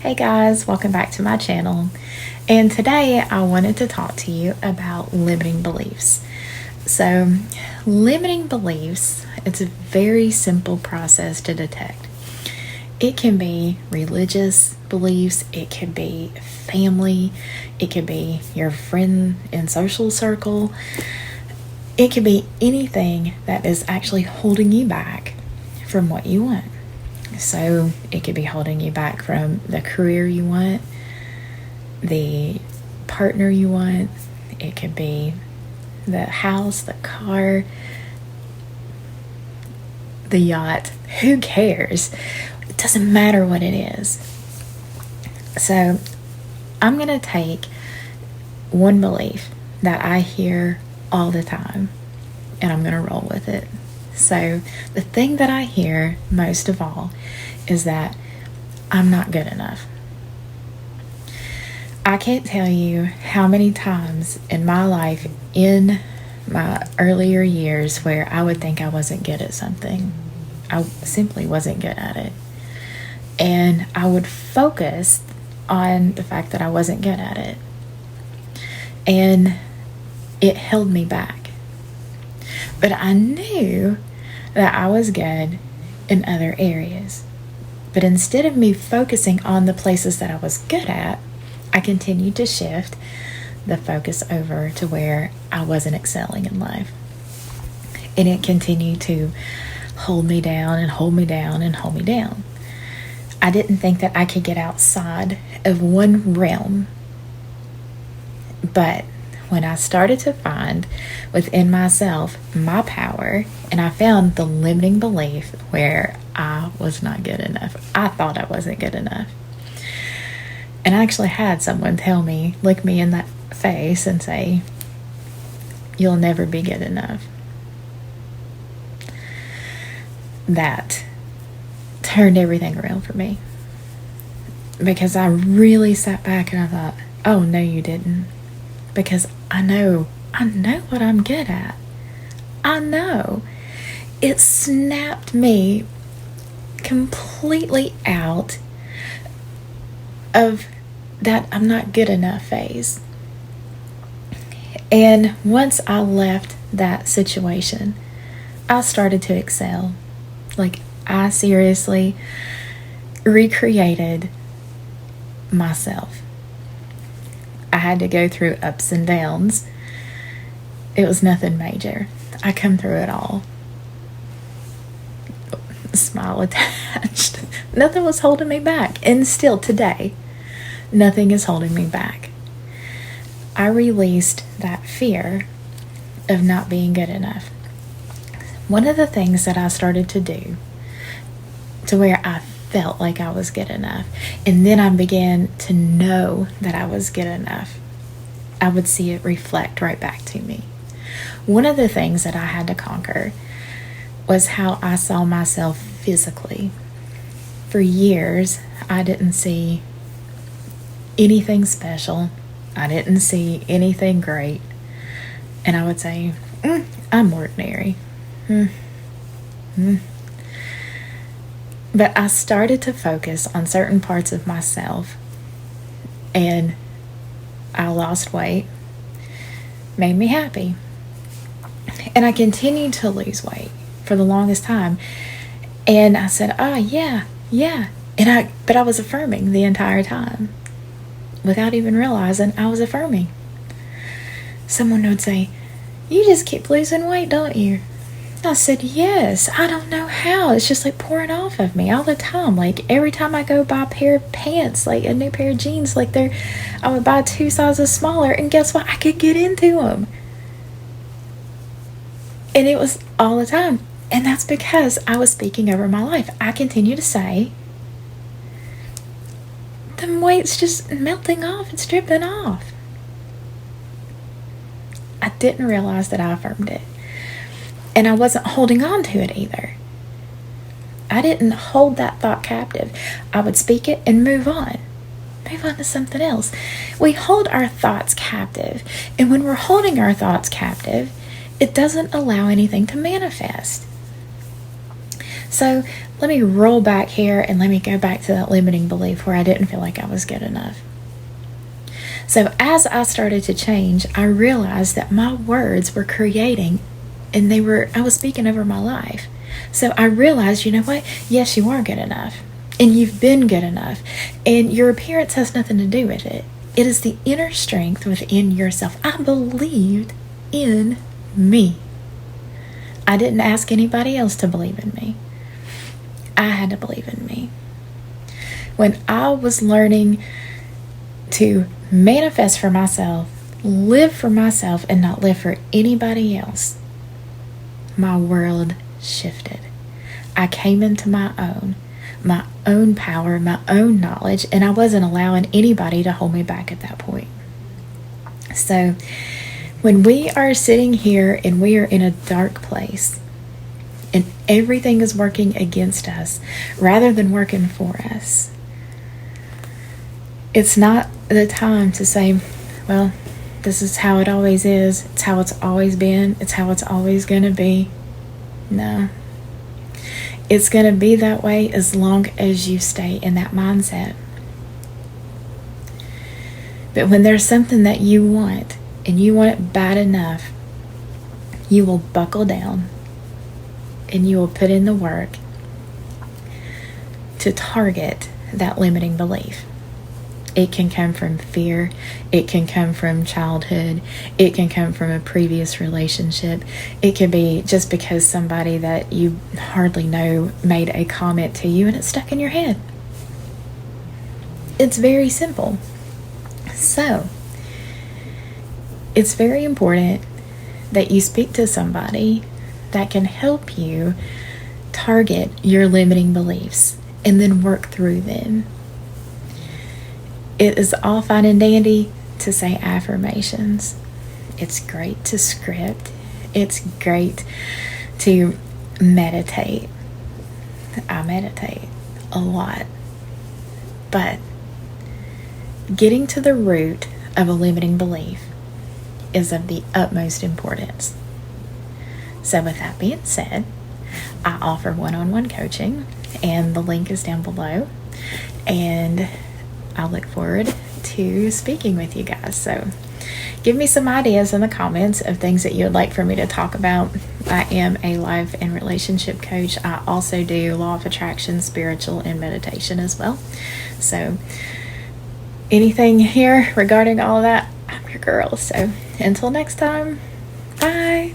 Hey guys, welcome back to my channel. And today I wanted to talk to you about limiting beliefs. So, limiting beliefs, it's a very simple process to detect. It can be religious beliefs, it can be family, it can be your friend and social circle. It can be anything that is actually holding you back from what you want. So it could be holding you back from the career you want, the partner you want. It could be the house, the car, the yacht. Who cares? It doesn't matter what it is. So I'm going to take one belief that I hear all the time, and I'm going to roll with it. So the thing that I hear most of all is that I'm not good enough. I can't tell you how many times in my life, in my earlier years, where I would think I wasn't good at something. I simply wasn't good at it. And I would focus on the fact that I wasn't good at it. And it held me back. But I knew that I was good in other areas. But instead of me focusing on the places that I was good at, I continued to shift the focus over to where I wasn't excelling in life. And it continued to hold me down and hold me down and hold me down. I didn't think that I could get outside of one realm. But when I started to find within myself my power, and I found the limiting belief where I was not good enough. I thought I wasn't good enough. And I actually had someone tell me, look me in that face and say, you'll never be good enough. That turned everything around for me. Because I really sat back and I thought, oh, no, you didn't. Because I know what I'm good at. I know. It snapped me completely out of that I'm not good enough phase. And once I left that situation, I started to excel. Like, I seriously recreated myself. I had to go through ups and downs. It was nothing major. I come through it all. Smile attached. Nothing was holding me back. And still today, nothing is holding me back. I released that fear of not being good enough. One of the things that I started to do to where I felt like I was good enough, and then I began to know that I was good enough, I would see it reflect right back to me. One of the things that I had to conquer was how I saw myself physically. For years, I didn't see anything special. I didn't see anything great. And I would say, I'm ordinary. But I started to focus on certain parts of myself, and I lost weight, made me happy. And I continued to lose weight for the longest time. And I said, oh, yeah. But I was affirming the entire time. Without even realizing I was affirming. Someone would say, you just keep losing weight, don't you? I said, yes. I don't know how. It's just like pouring off of me all the time. Like every time I go buy a pair of pants, like a new pair of jeans, like I would buy 2 sizes smaller, and guess what? I could get into them. And it was all the time. And that's because I was speaking over my life. I continue to say, the weight's just melting off. It's dripping off. I didn't realize that I affirmed it. And I wasn't holding on to it either. I didn't hold that thought captive. I would speak it and move on. Move on to something else. We hold our thoughts captive. And when we're holding our thoughts captive, it doesn't allow anything to manifest. So let me roll back here and let me go back to that limiting belief where I didn't feel like I was good enough. So as I started to change, I realized that my words were creating, and I was speaking over my life. So I realized, you know what? Yes, you are good enough. And you've been good enough. And your appearance has nothing to do with it. It is the inner strength within yourself. I believed in me. I didn't ask anybody else to believe in me. I had to believe in me. When I was learning to manifest for myself, live for myself, and not live for anybody else, my world shifted. I came into my own power, my own knowledge, and I wasn't allowing anybody to hold me back at that point. So when we are sitting here and we are in a dark place and everything is working against us rather than working for us, it's not the time to say, well, this is how it always is. It's how it's always been. It's how it's always going to be. No. It's going to be that way as long as you stay in that mindset. But when there's something that you want, and you want it bad enough, you will buckle down and you will put in the work to target that limiting belief. It can come from fear. It can come from childhood. It can come from a previous relationship. It can be just because somebody that you hardly know made a comment to you and it stuck in your head. It's very simple. So, it's very important that you speak to somebody that can help you target your limiting beliefs and then work through them. It is all fine and dandy to say affirmations. It's great to script. It's great to meditate. I meditate a lot. But getting to the root of a limiting belief is of the utmost importance. So with that being said, I offer one-on-one coaching, and the link is down below. And I look forward to speaking with you guys. So give me some ideas in the comments of things that you would like for me to talk about. I am a life and relationship coach. I also do law of attraction, spiritual, and meditation as well. So anything here regarding all of that, I'm your girl. So until next time, bye.